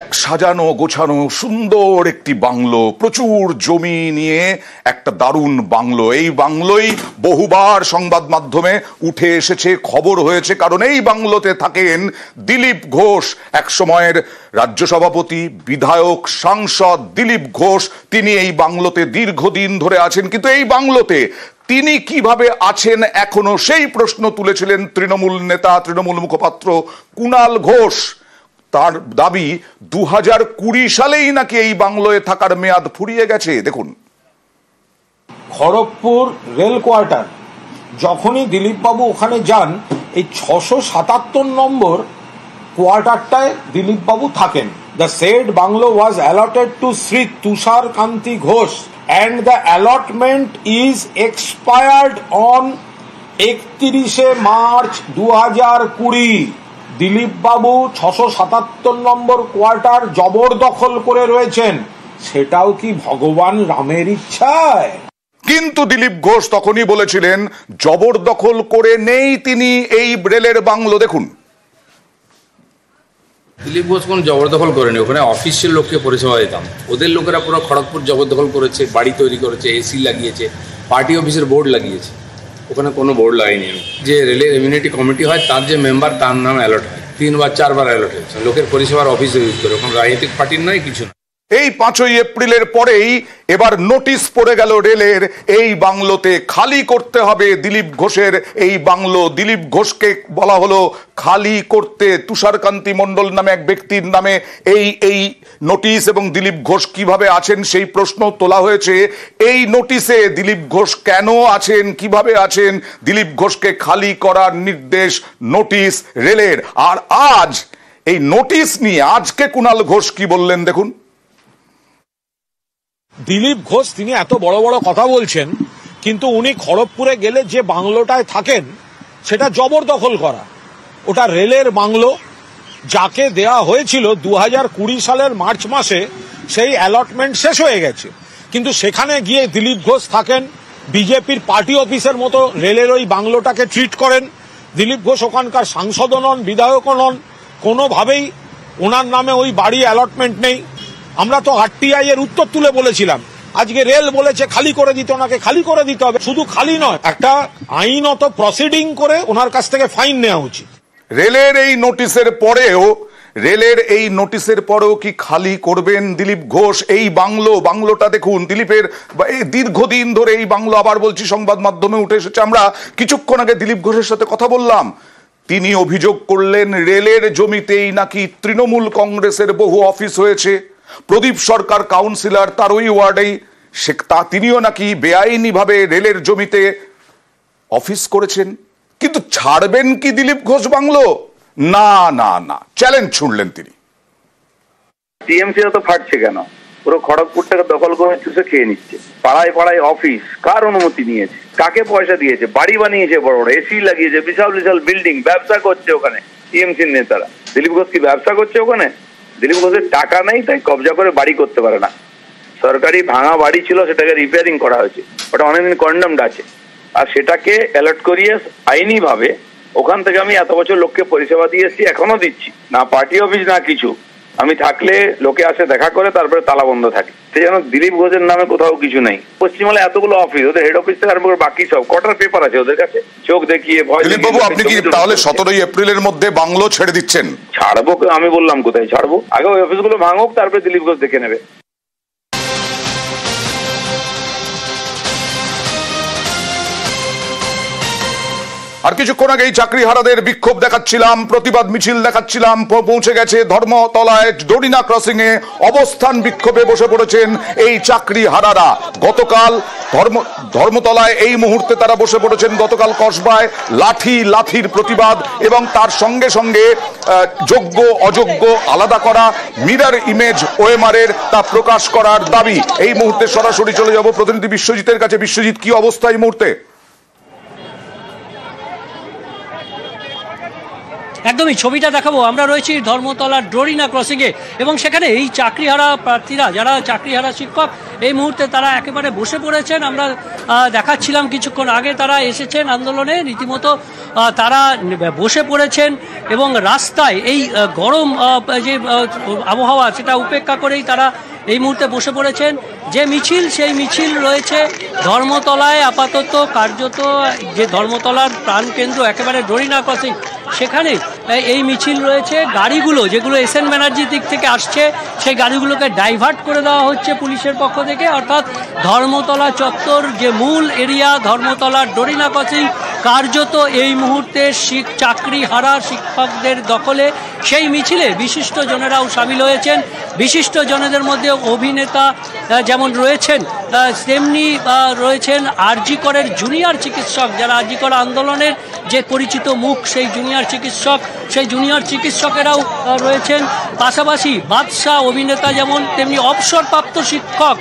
সাজানো গোছানো সুন্দর একটি বাংলো, প্রচুর জমি নিয়ে একটা দারুণ বাংলো। এই বাংলোই বহুবার সংবাদ মাধ্যমে উঠে এসেছে, খবর হয়েছে, কারণ এই বাংলোতে থাকেন দিলীপ ঘোষ, এক সময়ের রাজ্য সভাপতি, বিধায়ক, সাংসদ দিলীপ ঘোষ। তিনি এই বাংলোতে দীর্ঘদিন ধরে আছেন, কিন্তু এই বাংলোতে তিনি কিভাবে আছেন এখনো, সেই প্রশ্ন তুলেছিলেন তৃণমূল নেতা, তৃণমূল মুখপাত্র কুণাল ঘোষ। তার দাবি 2020 সালেই নাকি এই বাংলোয় থাকার মেয়াদ ফুরিয়ে গেছে। দেখুন, খড়গপুর রেল কোয়ার্টার, যখনই দিলীপবাবু ওখানে যান, এই 677 নম্বর কোয়ার্টারটায় দিলীপবাবু থাকেন। The said bungalow was allotted to Shri Tushar Kanti Ghosh and the allotment is expired on 31 March 2020। Dilip বাবু 677 নম্বর কোয়ার্টার জবরদখল করে রয়েছেন, সেটাও কি ভগবান রামের ইচ্ছায়? কিন্তু দিলীপ ঘোষ তখনই বলেছিলেন জবরদখল করে নেই তিনি এই রেলের বাংলো। দেখুন, দিলীপ ঘোষ কোন জবরদখল করেনি, ওখানে অফিসের লোককে পরিষেবা দিতাম। ওদের লোকেরা পুরো খড়গপুর জবরদখল করেছে, বাড়ি তৈরি করেছে, এসি লাগিয়েছে, পার্টি অফিসের বোর্ড লাগিয়েছে। ওখানে কোনো বোর্ড লাগাইনি আমি। যে রেলের ইমিউনিটি কমিটি হয়, তার যে মেম্বার, তার নাম অ্যালট হয়, 3 বা 4 বার অ্যালট হয়েছে। লোকের পরিষেবার অফিস ইউজ করে, ওখানে রাজনৈতিক পার্টির নয়, কিছু না। এই 5ই এপ্রিলের পরেই এবার নোটিশ পড়ে গেল রেলের, এই বাংলোতে খালি করতে হবে দিলীপ ঘোষের এই বাংলো। দিলীপ ঘোষকে বলা হলো খালি করতে, তুষারকান্তি মণ্ডল নামে এক ব্যক্তির নামে এই নোটিশ। এবং দিলীপ ঘোষ কিভাবে আছেন সেই প্রশ্ন তোলা হয়েছে। এই নোটিশে দিলীপ ঘোষ কেন আছেন, কিভাবে আছেন, দিলীপ ঘোষকে খালি করার নির্দেশ নোটিশ রেলের। আর আজ এই নোটিশ নিয়ে আজকে কুণাল ঘোষ কি বললেন, দেখুন। দিলীপ ঘোষ তিনি এত বড় বড় কথা বলছেন, কিন্তু উনি খড়গপুরে গেলে যে বাংলোটায় থাকেন সেটা জবরদখল করা। ওটা রেলের বাংলো, যাকে দেয়া হয়েছিল 2020 সালের মার্চ মাসে। সেই অ্যালটমেন্ট শেষ হয়ে গেছে, কিন্তু সেখানে গিয়ে দিলীপ ঘোষ থাকেন, বিজেপির পার্টি অফিসের মতো রেলের ওই বাংলোটাকে ট্রিট করেন। দিলীপ ঘোষ ওখানকার সাংসদও নন, বিধায়কও নন, কোনোভাবেই ওনার নামে ওই বাড়ি অ্যালটমেন্ট নেই। আমরা তো আরটিআই এর উত্তর তুলে বলেছিলাম, আজকে রেল বলেছে খালি করে দিতে, ওনাকে খালি করে দিতে হবে। শুধু খালি নয়, একটা আইনত প্রসিডিং করে ওনার কাছ থেকে ফাইন নেওয়া উচিত। রেলের এই নোটিশের পরেও কি খালি করবেন দিলীপ ঘোষ এই বাংলোটা? দেখুন, দিলীপের দীর্ঘদিন ধরে এই বাংলো, আবার বলছি, সংবাদ মাধ্যমে উঠে এসেছে। আমরা কিছুক্ষণ আগে দিলীপ ঘোষের সাথে কথা বললাম, তিনি অভিযোগ করলেন রেলের জমিতেই নাকি তৃণমূল কংগ্রেসের বহু অফিস হয়েছে। প্রদীপ সরকার কাউন্সিলর, তার ওই ওয়ার্ডেই, তিনিও নাকি বেআইনি ভাবে রেলের জমিতে অফিস করেছেন। কিন্তু ছাড়বেন কি দিলীপ ঘোষ বাংলো? না না না, চ্যালেঞ্জ ছুড়লেন তিনি। টিএমসি তো ফাটছে কেন? পুরো খড়গপুরটাকে দখল করে চুষে খেয়ে নিচ্ছে। পাড়ায় পাড়ায় অফিস, কার অনুমতি নিয়েছে, কাকে পয়সা দিয়েছে? বাড়ি বানিয়েছে, বড় বড় এসি লাগিয়েছে, বিশাল বিশাল বিল্ডিং, ব্যবসা করছে ওখানে টিএমসির নেতারা। দিলীপ ঘোষ কি ব্যবসা করছে ওখানে? দিলীপ ঘোষের টাকা নেই, তাই কবজা করে বাড়ি করতে পারে না। সরকারি ভাঙা বাড়ি ছিল, সেটাকে রিপেয়ারিং করা হয়েছে, ওটা অনেকদিন কন্ডেমড আছে। আর সেটাকে অ্যালার্ট করিয়ে আইনি ভাবে ওখান থেকে আমি এত বছর লোককে পরিষেবা দিয়ে এসেছি, এখনো দিচ্ছি। না পার্টি অফিস না কিছু, আমি থাকলে লোকে আসে দেখা করে, তারপরে তালা বন্ধ থাকে। সেই জন্য দিলীপ ঘোষের নামে কোথাও কিছু নেই। পশ্চিমবাংলায় এতগুলো অফিস, ওদের হেড অফিস থেকে আরম্ভ করে বাকি সব কটার পেপার আছে ওদের কাছে, চোখ দেখিয়ে ভয়। দিলীপ বাবু, আপনি কি তাহলে 17ই এপ্রিলের মধ্যে বাংলো ছেড়ে দিচ্ছেন? ছাড়বো, আমি বললাম কোথায় ছাড়বো? আগে ওই অফিসগুলো ভাঙুক, তারপরে দিলীপ ঘোষ দেখে নেবে। আর কিছুক্ষণ আগেই চাকরিহারাদের বিক্ষোভ দেখাচ্ছিলাম, প্রতিবাদ মিছিল দেখাচ্ছিলাম, পৌঁছে গেছে ধর্মতলায়, ডোরিনা ক্রসিং এ অবস্থান বিক্ষোভে বসে পড়েছেন এই চাকরিহারারা। গতকাল ধর্মতলায় এই মুহূর্তে তারা বসে পড়েছেন, গতকাল কসবায় লাঠির প্রতিবাদ, এবং তার সঙ্গে সঙ্গে যোগ্য অযোগ্য আলাদা করা, মিরর ইমেজ ওএমআর তা প্রকাশ করার দাবি। এই মুহূর্তে সরাসরি চলে যাব প্রতিনিধি বিশ্বজিতের কাছে। বিশ্বজিৎ, কি অবস্থা এই মুহূর্তে? একদমই ছবিটা দেখাবো। আমরা রয়েছি ধর্মতলার ড্রোরিনা ক্রসিংয়ে এবং সেখানে এই চাকরিহারা প্রার্থীরা, যারা চাকরিহারা শিক্ষক, এই মুহূর্তে তারা একেবারে বসে পড়েছেন। আমরা দেখাচ্ছিলাম কিছুক্ষণ আগে তারা এসেছেন আন্দোলনে, রীতিমতো তারা বসে পড়েছেন এবং রাস্তায় এই গরম যে আবহাওয়া সেটা উপেক্ষা করেই তারা এই মুহূর্তে বসে পড়েছেন। যে মিছিল, সেই মিছিল রয়েছে ধর্মতলায় আপাতত, কার্যত যে ধর্মতলার প্রাণকেন্দ্র একেবারে ড্রোরিনা ক্রসিং, সেখানে এই মিছিল রয়েছে। গাড়িগুলো যেগুলো এসএন ব্যানার্জির দিক থেকে আসছে, সেই গাড়িগুলোকে ডাইভার্ট করে দেওয়া হচ্ছে পুলিশের পক্ষ থেকে, অর্থাৎ ধর্মতলা চত্বর যে মূল এরিয়া, ধর্মতলার ড্রোরিনা ক্রসিং কার্যত এই মুহূর্তে চাকরি হারা শিক্ষকদের দখলে। সেই মিছিলে বিশিষ্ট জনেরাও সামিল হয়েছেন। বিশিষ্ট জনেদের মধ্যে অভিনেতা যেমন রয়েছেন, তেমনি রয়েছেন আরজি করের জুনিয়র চিকিৎসক, যারা আরজি কর আন্দোলনের যে পরিচিত মুখ, সেই জুনিয়র চিকিৎসক, সেই জুনিয়র চিকিৎসকেরাও রয়েছেন। পাশাপাশি বাদশা অভিনেতা যেমন, তেমনি অবসরপ্রাপ্ত শিক্ষক,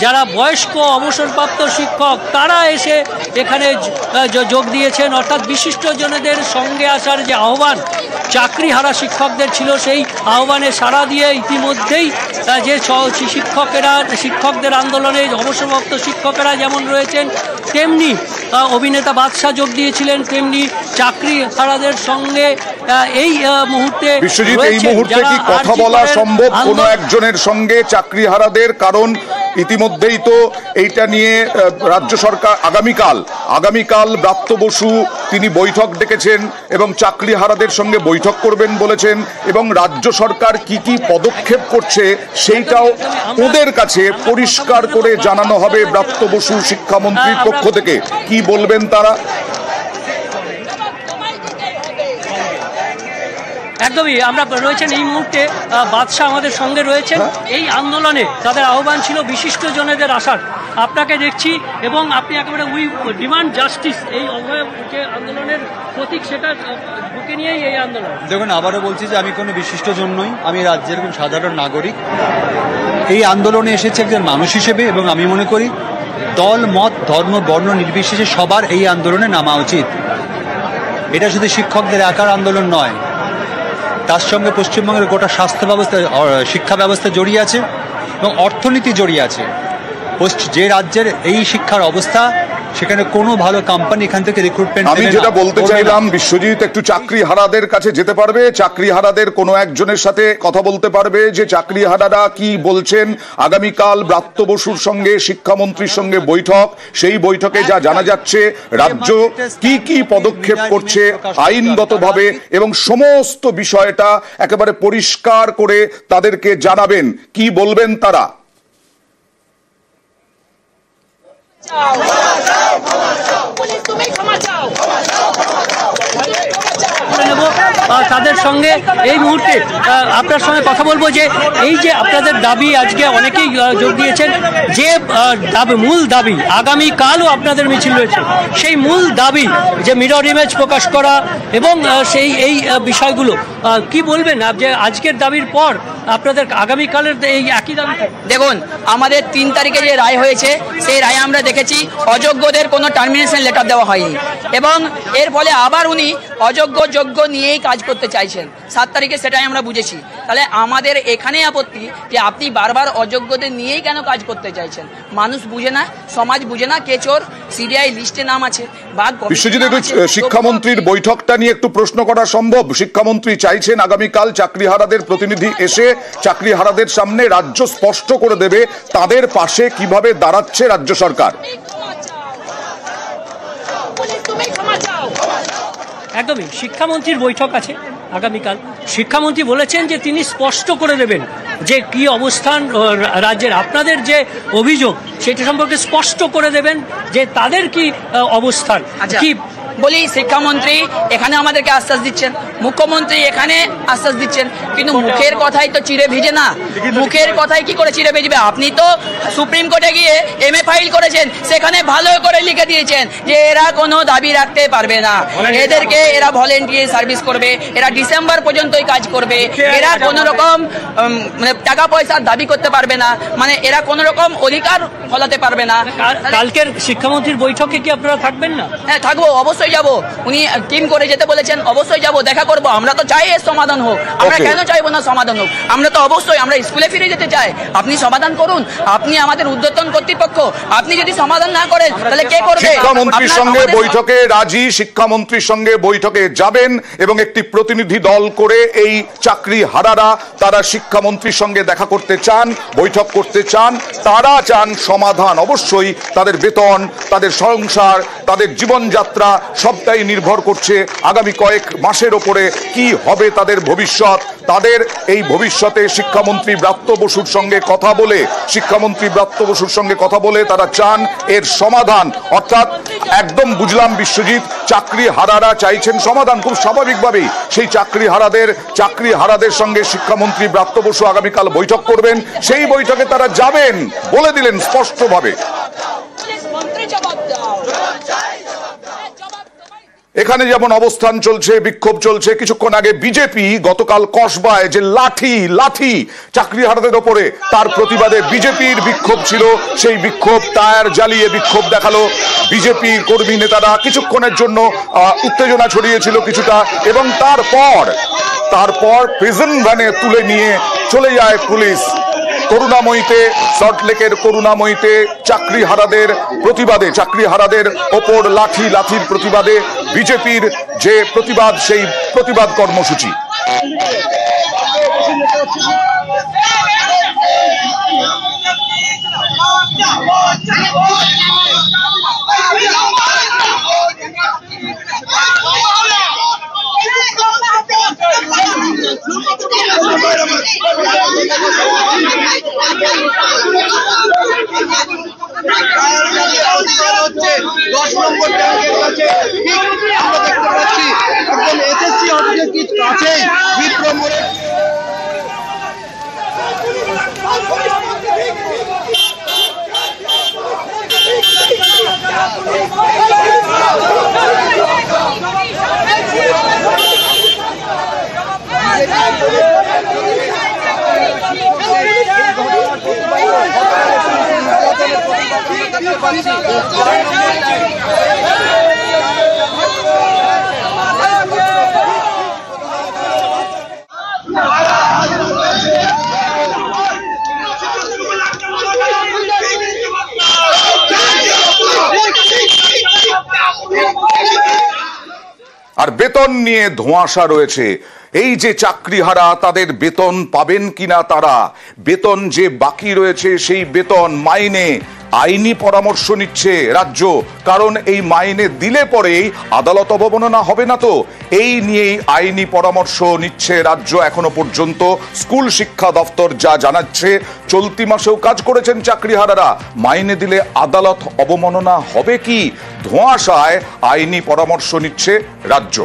যারা বয়স্ক অবসরপ্রাপ্ত শিক্ষক, তারা এসে এখানে যোগ দিয়েছেন। অর্থাৎ বিশিষ্ট জনেদের সঙ্গে আসার যে আহ্বান চাকরিহারা শিক্ষকদের ছিল, সেই আহ্বানে সাড়া দিয়ে ইতিমধ্যেই যে শিক্ষকদের আন্দোলনে অবসরপ্রাপ্ত শিক্ষকেরা যেমন রয়েছেন, তেমনি অভিনেতা বাদশা যোগ দিয়েছিলেন, তেমনি চাকরিহারাদের সঙ্গে এই মুহূর্তে বিশ্বজিৎ, এই মুহূর্তে কি কথা বলা সম্ভব কোনো একজনের সঙ্গে চাকরিহারাদের? কারণ ইতিমধ্যেই তো এইটা নিয়ে রাজ্য সরকার আগামীকাল ব্রাত্য বসু তিনি বৈঠক ডেকেছেন এবং চাকরিহারাদের সঙ্গে বৈঠক করবেন বলেছেন, এবং রাজ্য সরকার কি কি পদক্ষেপ করছে সেইটাও ওদের কাছে পরিষ্কার করে জানানো হবে ব্রাত্য বসু শিক্ষামন্ত্রীর পক্ষ থেকে। কি বলবেন তারা? একদমই, আমরা রয়েছেন এই মুহূর্তে বাদশা আমাদের সঙ্গে রয়েছেন। এই আন্দোলনে তাদের আহ্বান ছিল বিশিষ্ট জনেদের আসার। আপনাকে দেখছি এবং আপনি একেবারে উই ডিমান্ড জাস্টিস, এই যে আন্দোলনের প্রতীক, সেটা বুকে নিয়েই এই আন্দোলন। দেখুন, আবারও বলছি যে আমি কোনো বিশিষ্ট জন নই, আমি রাজ্যের একজন সাধারণ নাগরিক। এই আন্দোলনে এসেছে একজন মানুষ হিসেবে, এবং আমি মনে করি দল, মত, ধর্ম, বর্ণ নির্বিশেষে সবার এই আন্দোলনে নামা উচিত। এটা শুধু শিক্ষকদের একার আন্দোলন নয়, তার সঙ্গে পশ্চিমবঙ্গের গোটা স্বাস্থ্য ব্যবস্থা, শিক্ষা ব্যবস্থা জড়িয়ে আছে এবং অর্থনীতি জড়িয়ে আছে। যে রাজ্যের এই শিক্ষার অবস্থা, সেখানে কোনো ভালো কোম্পানি এখান থেকে রিক্রুটমেন্ট। আমি যেটা বলতে চাইলাম বিশ্বজিৎ, একটু চাকরিহারাদের কাছে যেতে পারবে, চাকরিহারাদের কোনো একজনের সাথে কথা বলতে পারবে যে চাকরিহারারা কি বলছেন। আগামীকাল ব্রাত্য বসুর সঙ্গে শিক্ষামন্ত্রীর সঙ্গে বৈঠক, সেই বৈঠকে যা জানা যাচ্ছে রাজ্য কি কি পদক্ষেপ করছে আইনগতভাবে, এবং সমস্ত বিষয়টা একেবারে পরিষ্কার করে তাদেরকে জানাবেন। কি বলবেন তারা? তাদের সঙ্গে এই মুহূর্তে আপনার সঙ্গে কথা বলবো যে এই যে আপনাদের দাবি, আজকে অনেকেই যোগ দিয়েছেন, যে মূল দাবি, আগামীকালও আপনাদের মিছিল রয়েছে, সেই মূল দাবি যে মিরর ইমেজ প্রকাশ করা এবং সেই এই বিষয়গুলো কি বলবেন যে আজকের দাবির পর আপনাদের আগামীকালের এই একই দাবি? দেখুন, আমাদের 3 তারিখে যে রায় হয়েছে, সেই রায়ে আমরা দেখেছি অযোগ্যদের কোনো টার্মিনেশন লেটার দেওয়া হয়নি, এবং এর ফলে আবার উনি যোগ্য নিয়েই কাজ করতে চাইছেন 7 তারিখে, সেটাই আমরা বুঝেছি। তাহলে আমাদের এখানে আপত্তি যে আপনি বারবার অযোগ্যদের নিয়েই কেন কাজ করতে চাইছেন? মানুষ বুঝে না, সমাজ বুঝে না, কে চোর সিবিআই লিস্টে নাম আছে। বিশ্বজিৎ, শিক্ষামন্ত্রীর বৈঠকটা নিয়ে একটু প্রশ্ন করা সম্ভব? শিক্ষামন্ত্রী চাইছেন আগামীকাল চাকরিহারাদের প্রতিনিধি এসে চাকরিহারাদের সামনে রাজ্য স্পষ্ট করে দেবে তাদের পাশে কিভাবে দাঁড়াচ্ছে রাজ্য সরকার। একদমই, শিক্ষামন্ত্রীর বৈঠক আছে আগামীকাল। শিক্ষামন্ত্রী বলেছেন যে তিনি স্পষ্ট করে দেবেন যে কি অবস্থান রাজ্যের, আপনাদের যে অভিযোগ সেটা সম্পর্কে স্পষ্ট করে দেবেন যে তাদের কি অবস্থান। কি বলি, শিক্ষামন্ত্রী এখানে আমাদেরকে আশ্বাস দিচ্ছেন, মুখ্যমন্ত্রী এখানে আশ্বাস দিচ্ছেন, কিন্তু মুখের কথাই তো চিড়ে ভিজে না। মুখের কথাই কি করে চিড়ে ভিজবে? আপনি তো সুপ্রিম কোর্টে গিয়ে MA ফাইল করেছেন, সেখানে ভালো করে লিখে দিয়েছেন যে এরা কোনো দাবি রাখতে পারবে না, এদেরকে এরা ভলেন্টিয়ার সার্ভিস করবে, এরা ডিসেম্বর পর্যন্তই কাজ করবে, এরা কোনো রকম টাকা পয়সার দাবি করতে পারবে না, মানে এরা কোনো রকম অধিকার ফলাতে পারবে না। কালকের শিক্ষামন্ত্রীর বৈঠকে কি আপনারা থাকবেন না? হ্যাঁ, থাকবো, অবশ্যই যাবো। উনি টিম করে যেতে বলেছেন, অবশ্যই যাবো, দেখা করবো? আমরা তো চাই এর সমাধান হোক, আমরা কেন চাইবো না সমাধান হোক? আমরা তো অবশ্যই আমরা স্কুলে ফিরে যেতে চাই। আপনি সমাধান করুন, আপনি আমাদের ঊর্ধ্বতন কর্তৃপক্ষ, আপনি যদি সমাধান না করেন তাহলে কে করবে? শিক্ষামন্ত্রীর সঙ্গে বৈঠকে রাজি, শিক্ষামন্ত্রীর সঙ্গে বৈঠকে যাবেন এবং একটি প্রতিনিধি দল করে এই চাকরি হারারা তারা শিক্ষামন্ত্রীর সঙ্গে দেখা করতে চান, বৈঠক করতে চান। তারা চান সমাধান। অবশ্যই তাদের বেতন, তাদের সংসার, তাদের জীবনযাত্রা সবটাই নির্ভর করছে আগামী কয়েক মাসের ওপরে কি হবে তাদের ভবিষ্যৎ। তাদের এই ভবিষ্যতে শিক্ষামন্ত্রী ব্রাত্য বসুর সঙ্গে কথা বলে তারা চান এর সমাধান। অর্থাৎ একদম বুঝলাম বিশ্বজিৎ, চাকরি হারারা চাইছেন সমাধান। খুব স্বাভাবিকভাবেই সেই চাকরি হারাদের সঙ্গে শিক্ষামন্ত্রী ব্রাত্য বসু আগামীকাল বৈঠক করবেন। সেই বৈঠকে তারা যাবেন, বলে দিলেন স্পষ্টভাবে। এখানে যেমন অবস্থান চলছে, বিক্ষোভ চলছে, কিছুক্ষণ আগে বিজেপি গতকাল কসবায় যে লাঠি চাকরিহারাদের ওপরে, তার প্রতিবাদে বিজেপির বিক্ষোভ ছিল। সেই বিক্ষোভ টায়ার জ্বালিয়ে বিক্ষোভ দেখালো বিজেপি কর্মী নেতারা। কিছুক্ষণের জন্য উত্তেজনা ছড়িয়েছিল কিছুটা, এবং তারপর প্রিজন ভ্যানে তুলে নিয়ে চলে যায় পুলিশ। করুণাময়ীতে, সল্টলেকের করুণাময়ীতে চাকরিহারাদের ওপর লাঠির প্রতিবাদে বিজেপির যে প্রতিবাদ, সেই প্রতিবাদ কর্মসূচি। আর বেতন নিয়ে ধোঁয়াশা রয়েছে। এই যে চাকরিহারা, তাদের বেতন পাবেন কিনা তারা? বেতন যে বাকি রয়েছে সেই বেতন, মাইনে আইনি পরামর্শ নিচ্ছে রাজ্য। কারণ এই মাইনে দিলে পরেই আদালত অবমাননা হবে না তো, এই নিয়েই আইনি পরামর্শ নিচ্ছে রাজ্য এখনো পর্যন্ত। স্কুল শিক্ষা দপ্তর যা জানাচ্ছে, চলতি মাসেও কাজ করেছেন চাকরিহারারা, মাইনে দিলে আদালত অবমাননা হবে কি? ধোঁয়াশায় আইনি পরামর্শ নিচ্ছে রাজ্য।